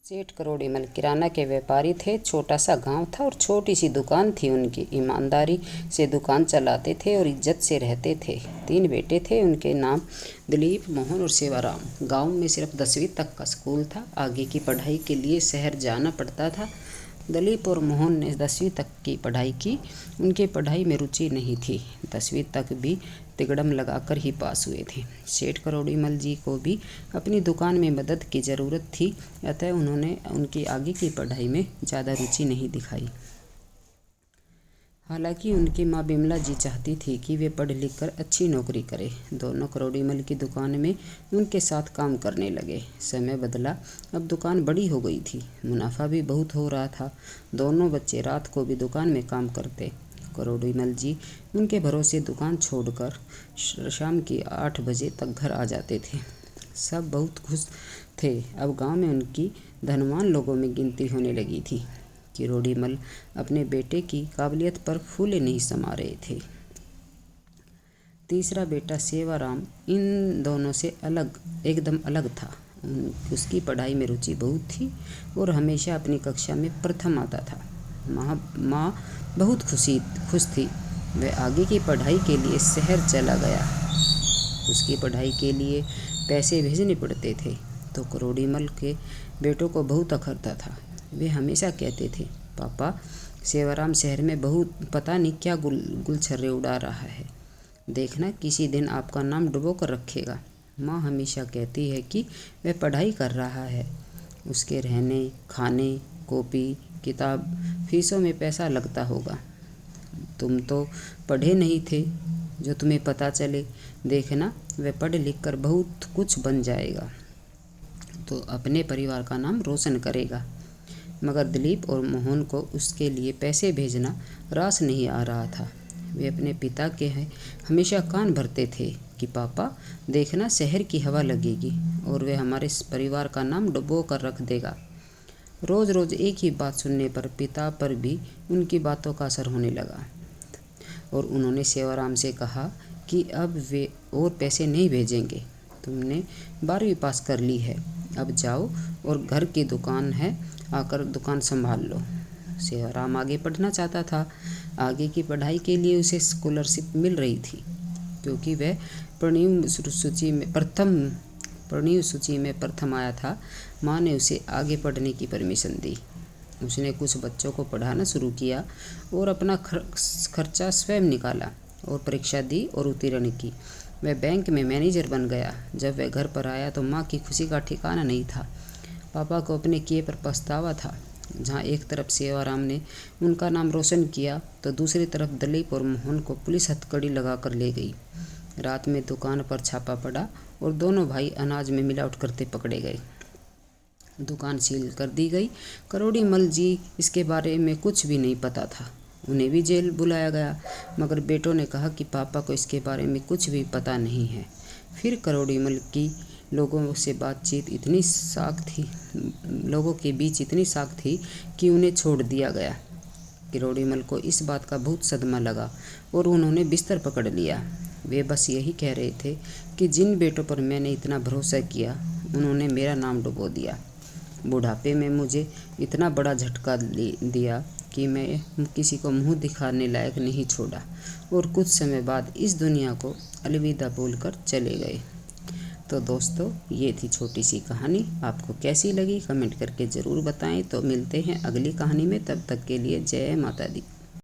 सेठ करोड़ीमल किराना के व्यापारी थे। छोटा सा गांव था और छोटी सी दुकान थी उनकी। ईमानदारी से दुकान चलाते थे और इज्जत से रहते थे। 3 बेटे थे, उनके नाम दिलीप, मोहन और सेवाराम। गांव में सिर्फ 10वीं तक का स्कूल था। आगे की पढ़ाई के लिए शहर जाना पड़ता था। दिलीप और मोहन ने 10वीं तक की पढ़ाई की। उनके पढ़ाई में रुचि नहीं थी। 10वीं तक भी तिगड़म लगाकर ही पास हुए थे। सेठ करोड़ीमल जी को भी अपनी दुकान में मदद की ज़रूरत थी, अतः उन्होंने उनकी आगे की पढ़ाई में ज़्यादा रुचि नहीं दिखाई। हालांकि उनकी माँ बिमला जी चाहती थी कि वे पढ़ लिख कर अच्छी नौकरी करें। दोनों करोड़ीमल की दुकान में उनके साथ काम करने लगे। समय बदला, अब दुकान बड़ी हो गई थी, मुनाफा भी बहुत हो रहा था। दोनों बच्चे रात को भी दुकान में काम करते। करोड़ीमल जी उनके भरोसे दुकान छोड़कर शाम की 8 बजे तक घर आ जाते थे। सब बहुत खुश थे। अब गांव में उनकी धनवान लोगों में गिनती होने लगी थी। करोड़ीमल अपने बेटे की काबिलियत पर फूले नहीं समा रहे थे। तीसरा बेटा सेवाराम इन दोनों से एकदम अलग था। उसकी पढ़ाई में रुचि बहुत थी और हमेशा अपनी कक्षा में प्रथम आता था। माँ बहुत खुश थी। वह आगे की पढ़ाई के लिए शहर चला गया। उसकी पढ़ाई के लिए पैसे भेजने पड़ते थे तो करोड़ीमल के बेटों को बहुत अखरता था। वे हमेशा कहते थे, पापा, सेवाराम शहर में बहुत पता नहीं क्या गुलछर्रे उड़ा रहा है। देखना, किसी दिन आपका नाम डुबो कर रखेगा। माँ हमेशा कहती है कि वह पढ़ाई कर रहा है। उसके रहने, खाने, कॉपी, किताब, फीसों में पैसा लगता होगा। तुम तो पढ़े नहीं थे जो तुम्हें पता चले। देखना, वह पढ़ लिख कर बहुत कुछ बन जाएगा तो अपने परिवार का नाम रोशन करेगा। मगर दिलीप और मोहन को उसके लिए पैसे भेजना रास नहीं आ रहा था। वे अपने पिता के हमेशा कान भरते थे कि पापा, देखना, शहर की हवा लगेगी और वे हमारे परिवार का नाम डुबो कर रख देगा। रोज़ रोज़ एक ही बात सुनने पर पिता पर भी उनकी बातों का असर होने लगा और उन्होंने सेवाराम से कहा कि अब वे और पैसे नहीं भेजेंगे। तुमने 12वीं पास कर ली है, अब जाओ और घर की दुकान है, आकर दुकान संभाल लो। सेवाराम आगे पढ़ना चाहता था। आगे की पढ़ाई के लिए उसे स्कॉलरशिप मिल रही थी क्योंकि वह पढ़नी सूची में प्रथम आया था। माँ ने उसे आगे पढ़ने की परमिशन दी। उसने कुछ बच्चों को पढ़ाना शुरू किया और अपना खर्चा स्वयं निकाला और परीक्षा दी और उत्तीर्ण की। वह बैंक में मैनेजर बन गया। जब वह घर पर आया तो माँ की खुशी का ठिकाना नहीं था। पापा को अपने किए पर पछतावा था। जहाँ एक तरफ सेवाराम ने उनका नाम रोशन किया तो दूसरी तरफ दिलीप और मोहन को पुलिस हथकड़ी लगा कर ले गई। रात में दुकान पर छापा पड़ा और दोनों भाई अनाज में मिलावट करते पकड़े गए। दुकान सील कर दी गई। करोड़ीमल जी इसके बारे में कुछ भी नहीं पता था। उन्हें भी जेल बुलाया गया, मगर बेटों ने कहा कि पापा को इसके बारे में कुछ भी पता नहीं है। फिर करोड़ीमल की लोगों के बीच इतनी साख थी कि उन्हें छोड़ दिया गया। करोड़ीमल को इस बात का बहुत सदमा लगा और उन्होंने बिस्तर पकड़ लिया। वे बस यही कह रहे थे कि जिन बेटों पर मैंने इतना भरोसा किया, उन्होंने मेरा नाम डुबो दिया। बुढ़ापे में मुझे इतना बड़ा झटका दिया कि मैं किसी को मुंह दिखाने लायक नहीं छोड़ा और कुछ समय बाद इस दुनिया को अलविदा बोलकर चले गए। तो दोस्तों, ये थी छोटी सी कहानी। आपको कैसी लगी कमेंट करके ज़रूर बताएं। तो मिलते हैं अगली कहानी में, तब तक के लिए जय माता दी।